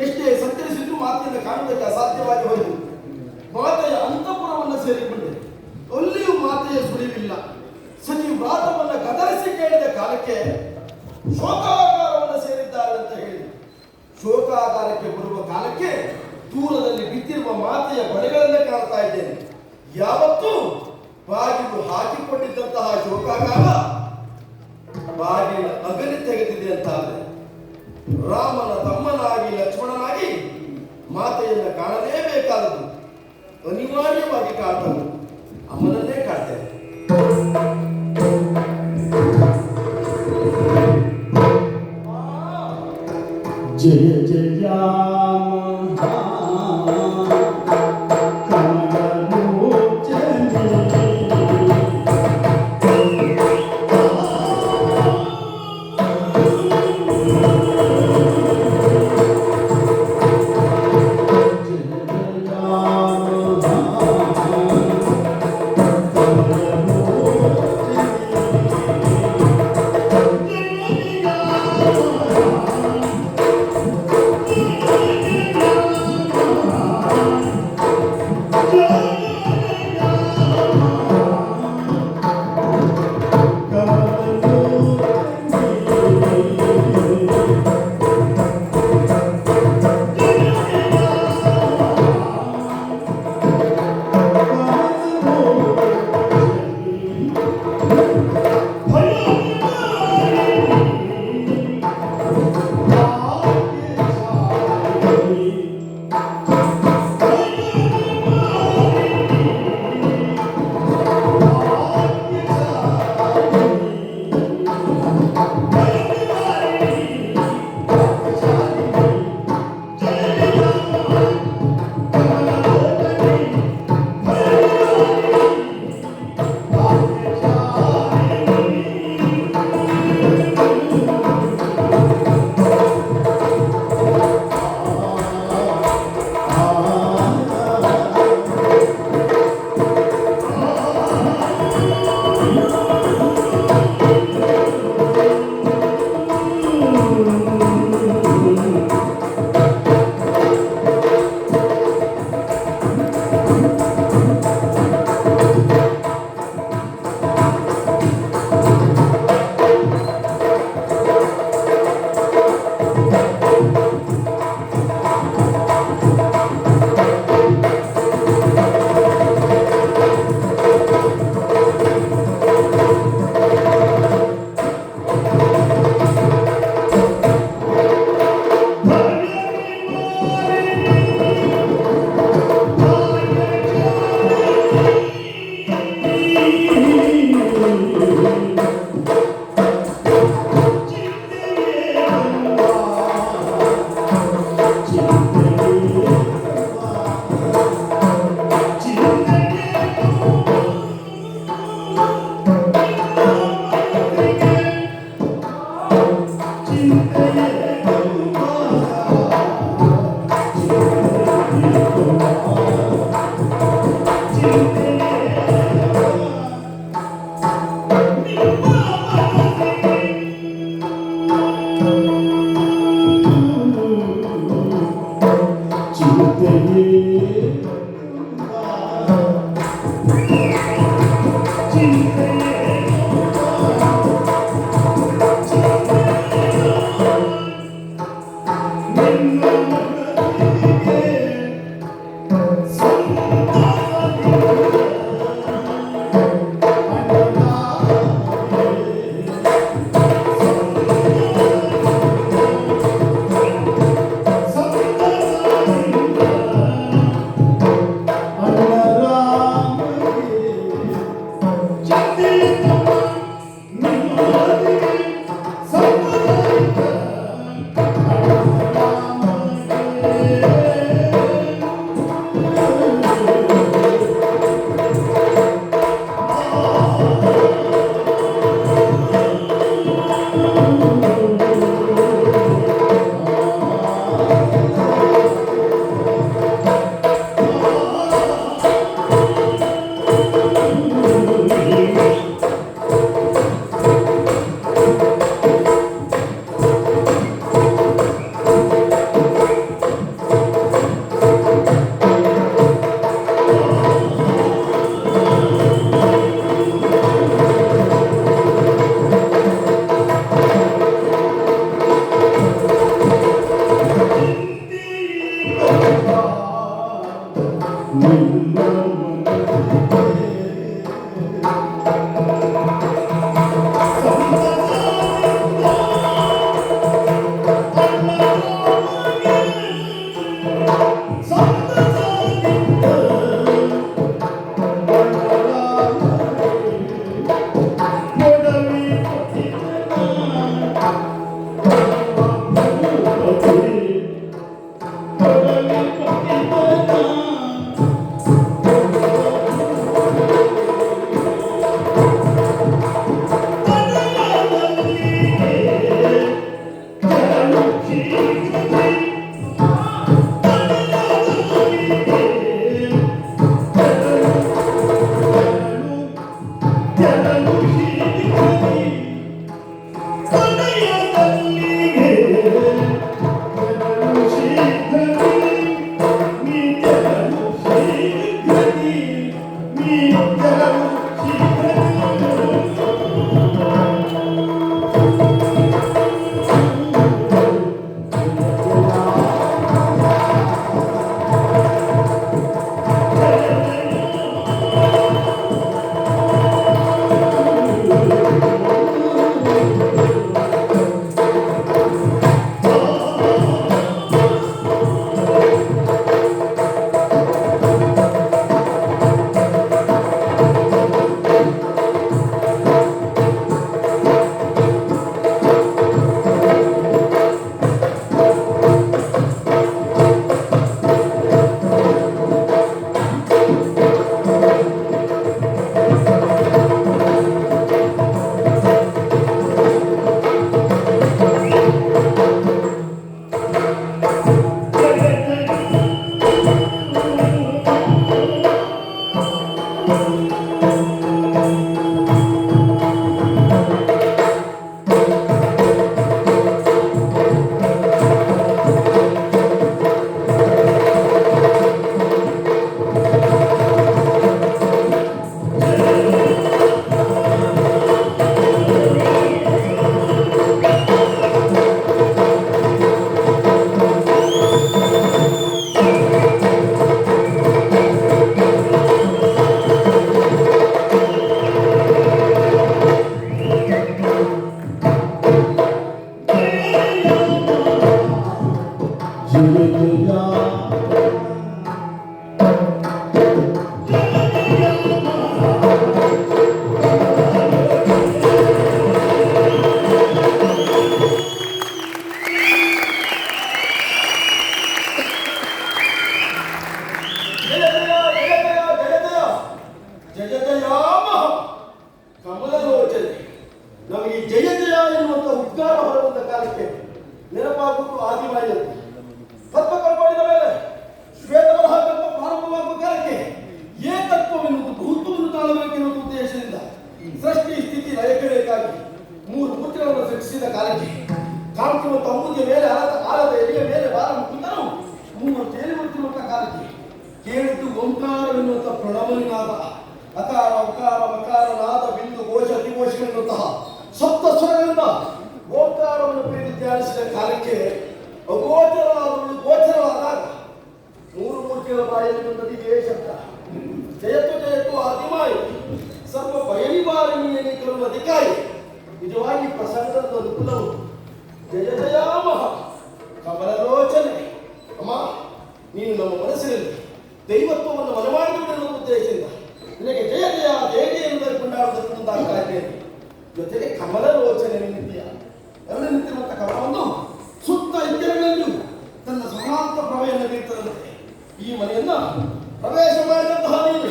ಎಷ್ಟೇ ಸಂಚರಿಸಿದ್ರು ಮಾತೆಯನ್ನು ಕಾಣುವುದಕ್ಕೆ ಅಸಾಧ್ಯವಾಗಿ ಹೋಯಿತು. ಮಾತೆಯ ಅಂತಃಪುರವನ್ನು ಸೇರಿಕೊಂಡೆ. ಅಲ್ಲಿಯೂ ಮಾತೆಯ ಸುಳಿವಿಲ್ಲ. ಸಖಿ ವ್ರಾತವನ್ನು ಕದರಿಸಿ ಕೇಳಿದ ಕಾಲಕ್ಕೆ ಶೋಕಾಗಾರವನ್ನು ಸೇರಿದ್ದಾರೆ ಅಂತ ಹೇಳಿ, ಶೋಕಾಗಾರಕ್ಕೆ ಬರುವ ಕಾಲಕ್ಕೆ ದೂರದಲ್ಲಿ ಬಿದ್ದಿರುವ ಮಾತೆಯ ಬಳೆಗಳನ್ನೇ ಕಾಣ್ತಾ ಇದ್ದೇನೆ. ಯಾವತ್ತೂ ಬಾಗಿಲು ಹಾಕಿಕೊಂಡಿದ್ದಂತಹ ಶೋಕಾಗಾರ ಬಾಗಿಲ ಅಗಲಿ ತೆಗೆದಿದೆ ಅಂತಾದ್ರೆ, ರಾಮನ ತಮ್ಮನಾಗಿ ಲಕ್ಷ್ಮಣನಾಗಿ ಮಾತೆಯನ್ನು ಕಾಣಲೇಬೇಕಾದದ್ದು ಅನಿವಾರ್ಯವಾಗಿ ಕಾಡ್ತದೆ. ಅಮ್ಮನನ್ನೇ ಕಾಡ್ತೇನೆ. ಜಯ ಜಯ ಜಯ ಜಯ ಜಯ ಜಯ ಜಯ ಜಯ ಜಯ ಜಯ ಮಹಾ ಕಮಲಲೋಚನೆ. ನಮಗೆ ಜಯ ಜಯ ಎನ್ನುವಂತ ಉದ್ಗಾರ ಹೊರಬಂದ ಕಾಲಕ್ಕೆ ನೆನಪಾಗುವುದು ಆದಿಮಾಯಿಯದ್ದು. ತತ್ವಕಲ್ಪಡಿದ ಮೇಲೆ ಶ್ವೇತಬರಹ ಕಲ್ಪ ಪ್ರಾರಂಭವಾಗುವ ಕಾಲಕ್ಕೆ ಏಕತ್ವವೆನ್ನುವುದು ಬಹುತ್ವವನ್ನು ತಾಳಬೇಕೆನ್ನುವ ಉದ್ದೇಶದಿಂದ ಸೃಷ್ಟಿ ಸ್ಥಿತಿ ಲಯಕಡೆಗಾಗಿ ಮೂರು ಮೂರ್ತಿಗಳನ್ನು ಸೃಷ್ಟಿಸಿದ ಕಾಲಕ್ಕೆ ಕಾಂತಿವಂತ ಅಮೂಲ್ಯ ಮೇಲೆ ಆಲದ ಎಲೆಯ ಮೇಲೆ ಬಾರ ಮುಖಂಡರು ಮೂವರು ತೇಲಿ ಬರ್ತಿರುವಂತಹ ಕಾಲಕ್ಕೆ ಕೇಳಿದ್ದು ಓಂಕಾರವೆನ್ನುವಂಥ ಪ್ರಣವನಿನಾದ ಅಕಾರ ಉಕಾರ ಮಕಾರ ನಾದ ಬಿಂದು ಘೋಷ ಅತಿಘೋಷಗಳೆನ್ನುವಂತಹ ಸಪ್ತ ಸ್ವರಗಳಿಂದ ಓಂಕಾರವನ್ನು ಪ್ರೀತಿ ಧ್ಯಾನಿಸಿದ ಕಾಲಕ್ಕೆ ಅಗೋಚರವಾದವಳು ಗೋಚರವಾದಾಗ ಮೂರು ಮೂರ್ತಿಗಳ ಬಾಯಲ್ಲಿ ಬಂದದಿಗೆ ಶಬ್ದ ಜಯತ್ತು ಜಯತ್ತು ಆದಿಮಾಯಿ ಸರ್ವ ಬಯಲಿಬಾರಿಣಿಯಲ್ಲಿ ಕರುವ ಅಧಿಕಾರಿ ನಿಜವಾಗಿ ಪ್ರಸಂಗದ ಅನುಕೂಲವು ಜಯ ಜಯಾಮಹ ಕಮಲಲೋಚನೆ. ಅಮ್ಮ, ನೀನು ನಮ್ಮ ಮನಸ್ಸಿನಲ್ಲಿ ದೈವತ್ವವನ್ನು ಮನಮಾಡಿದುದೆನ್ನುವ ಉದ್ದೇಶದಿಂದ ನಿನಗೆ ಜಯ ಜಯ ಜಯ ಜಯ ಎಂದರೆ ಕೊಂಡಾಡುವುದಕ್ಕೆ ಮುಂದಾಗ್ತಾ ಇದ್ದೇನೆ. ಜೊತೆಗೆ ಕಮಲಲೋಚನೆ ನಿಂತಿಯ ಎರಡು ನಿಂತಿರುವಂತಹ ಕಮಲವನ್ನು ಸುತ್ತ ಇದ್ದರಲ್ಲೂ ತನ್ನ ಸಮಾಂತ ಪ್ರಭೆಯನ್ನು ಬೀರ್ತದಂತೆ. ಈ ಮನೆಯನ್ನ ಪ್ರವೇಶ ಮಾಡಿದಂತಹ ನೀನು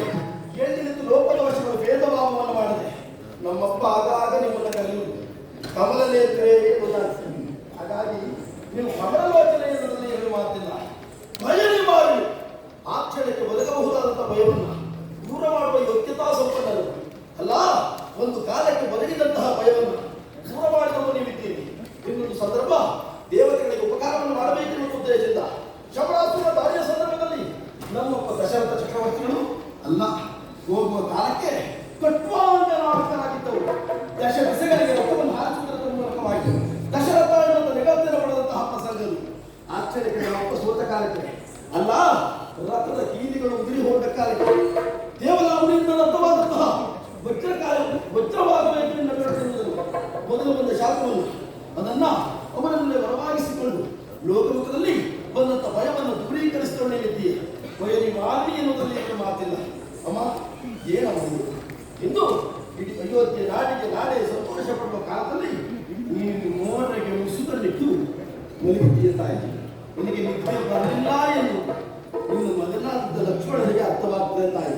ಎಲ್ಲಿ ನಿಂತು ಲೋಕದ ವಶಗಳು ಭೇದಭಾವವನ್ನು ಮಾಡದೆ ನಮ್ಮಪ್ಪ ಆಗಾಗ ನಿಮ್ಮನ್ನು ಕರೆಯುವುದು ಕಮಲ ನೇತ್ರೇ ಎಂಬುದಾಗ್ತದೆ. ಹಾಗಾಗಿ ನೀವು ಕಮಲಲೋಚನೆ ಎನ್ನುವುದರಲ್ಲಿ ಏನು ಮಾತಿಲ್ಲ. ಭಯನೇ ಬಾರಿ ಆ ಕ್ಷಣಕ್ಕೆ ಒದಗಬಹುದಾದಂತಹ ಭಯವನ್ನು ದೂರ ಮಾಡುವ ಯೋಗ್ಯತಾ ಸಂಪನ್ನರು ಅಲ್ಲ. ಒಂದು ಕಾಲಕ್ಕೆ ಒದಗಿದಂತಹ ಭಯವನ್ನು ದೂರ ಮಾಡಿದವರು ನೀವಿದ್ದೀರಿ. ಇನ್ನೊಂದು ಸಂದರ್ಭ ದೇವತೆಗಳಿಗೆ ಉಪಕಾರವನ್ನು ಮಾಡಬೇಕೆನ್ನುವ ಉದ್ದೇಶದಿಂದ ಶಬರಾಸುರ ದಾಳಿಯ ಸಂದರ್ಭದಲ್ಲಿ ನಮ್ಮಪ್ಪ ದಶರಥ ಚಕ್ರವರ್ತಿಗಳು ಅಲ್ಲ ಹೋಗುವ ಕಾಲಕ್ಕೆ ಕಟ್ವಾಂಗನಾಗಿದ್ದವು. ದಶ ದಿಸೆಗಳಿಗೆ ರಥವನ್ನು ಹಾರಿಸುವುದರ ಮೂಲಕವಾಗಿ ದಶರಥ ಎನ್ನುವಂಥ ನಿಗಂತಿನ ಪಡೆದಂತಹ ಪ್ರಸಂಗಗಳು ಆಶ್ಚರ್ಯಕ್ಕೆ ನಮ್ಮಪ್ಪ ಸೋತ ಕಾಲಕ್ಕೆ ಅಲ್ಲ ರಥದ ಕೀಲಿಗಳು ಉದುರಿ ಹೋದ ಕಾಲಕ್ಕೆ ದೇವಲಾವಣಿಯಿಂದ ರಥವಾದಂತಹ ವಜ್ರವಾಗಬೇಕು ಎನ್ನುವುದನ್ನು ಮೊದಲು ಬಂದ ಶಾಪವನ್ನು ಅದನ್ನ ಅವರನ್ನೇ ವರವಾಗಿಸಿಕೊಂಡು ಲೋಕಮುಖದಲ್ಲಿ ಬಂದಂತ ಭಯವನ್ನು ದೂರೀಕರಿಸಿಕೊಂಡಿದ್ದೀಯ. ವಯನಿ ಮಾಲಿ ಎನ್ನುವುದರಲ್ಲಿ ಏನು ಮಾತಿಲ್ಲ. ಅಮ್ಮ, ಏನಬಹುದು ಎಂದು ಇಡೀ ಅಯೋಧ್ಯೆ ನಾಡೇ ಸಂತೋಷ ಪಡುವ ಕಾಲದಲ್ಲಿ ನೀನು ಮೋಹನಿಗೆ ಮುಸುಕಲ್ಲಿಟ್ಟು ಮಲಗಿದ್ದೀಯ ತಾಯಿ. ನಿನಗೆ ನಿತ್ಯ ಬರಲಿಲ್ಲ ಎಂದು ಇನ್ನು ಮಗನಾದ ಲಕ್ಷ್ಮಣನಿಗೆ ಅರ್ಥವಾಗ್ತದೆ ತಾಯಿ.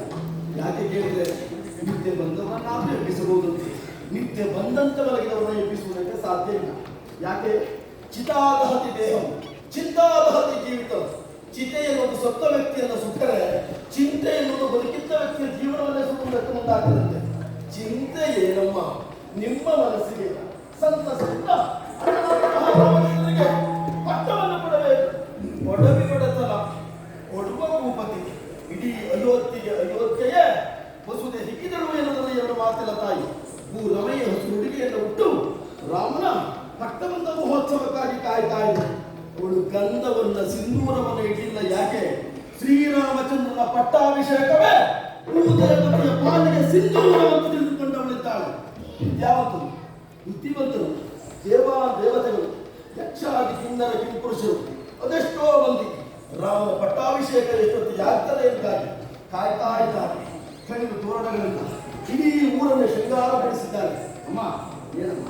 ಯಾಕೆ ಕೇಳಿದರೆ ನಿತ್ಯ ಬಂದವರನ್ನಾದ್ರೂ ಎಬ್ಬಿಸಬಹುದಂತೆ, ನಿತ್ಯ ಬಂದಂತೆ ಮಲಗಿದವರನ್ನು ಎಬ್ಬಿಸುವುದಕ್ಕೆ ಸಾಧ್ಯ ಇಲ್ಲ. ಯಾಕೆ? ಚಿತಾದಹತಿ ದೇಹ, ಚಿಂತಾದಹತಿ ಜೀವಿತ. ಚಿತೆ ಎನ್ನುವುದು ಸತ್ತ ವ್ಯಕ್ತಿಯನ್ನು ಸುಟ್ಟರೆ ಚಿಂತೆ ಎನ್ನುವುದು ಬದುಕಿದ್ದ ವ್ಯಕ್ತಿಯ ಜೀವನವನ್ನೇ ಸುಡುವುದಕ್ಕೆ ಮುಂದಾಗ್ತದಂತೆ. ಚಿಂತೆ ಏನಮ್ಮ ನಿಮ್ಮ ಮನಸ್ಸಿಗೆ ಸಂತಸದಿಂದ ಪಟ್ಟವನ್ನು ಕೊಡಬೇಕು. ಒಡವಿ ಕೊಡತನ ಕೊಡುವ ಭೂಪತಿ ಇಡೀ ಅಯೋಧ್ಯೆಯೇ ವಸುದೆ ಹಿಕ್ಕಿದಳು ಎನ್ನುವುದರಲ್ಲಿ ಎರಡು ಮಾತಿಲ್ಲ ತಾಯಿ. ರಮೆಯ ಹುಡುಗಿಯನ್ನು ಹುಟ್ಟು ರಾಮನ ಪಟ್ಟಬಂಧ ಮಹೋತ್ಸವಕ್ಕಾಗಿ ಕಾಯ್ತಾ ಇದೆ. ಅವಳು ಗಂಧವನ್ನ ಸಿಂಧೂರವನ್ನು ಇಟ್ಟಿಲ್ಲ. ಯಾಕೆ? ಶ್ರೀರಾಮಚಂದ್ರನ ಪಟ್ಟಾಭಿಷೇಕವೇ ಭೂದೇವತೆಯ ಪಾಲಿಗೆ ಸಿಂಧೂರವನ್ನು ತಿಳಿದುಕೊಂಡವಳಿದ್ದಾಳೆ. ವಿದ್ಯಾವಂತರು, ಬುದ್ಧಿವಂತರು, ದೇವತೆಗಳು, ಯಕ್ಷಾದಿ ಕಿನ್ನರ ಕಿಂಪುರುಷರು ಅದೆಷ್ಟೋ ಮಂದಿ ರಾಮನ ಪಟ್ಟಾಭಿಷೇಕ ಎಷ್ಟೊತ್ತಿಗೆ ಆಗ್ತದೆ ಎಂಬುದಾಗಿ ಕಾಯ್ತಾ ಇದ್ದಾರೆ. ಕಣ್ಣು ತೋರಣಗಳಿಂದ ಇಡೀ ಊರನ್ನು ಶೃಂಗಾರಪಡಿಸಿದ್ದಾರೆ. ಅಮ್ಮ, ಏನಮ್ಮ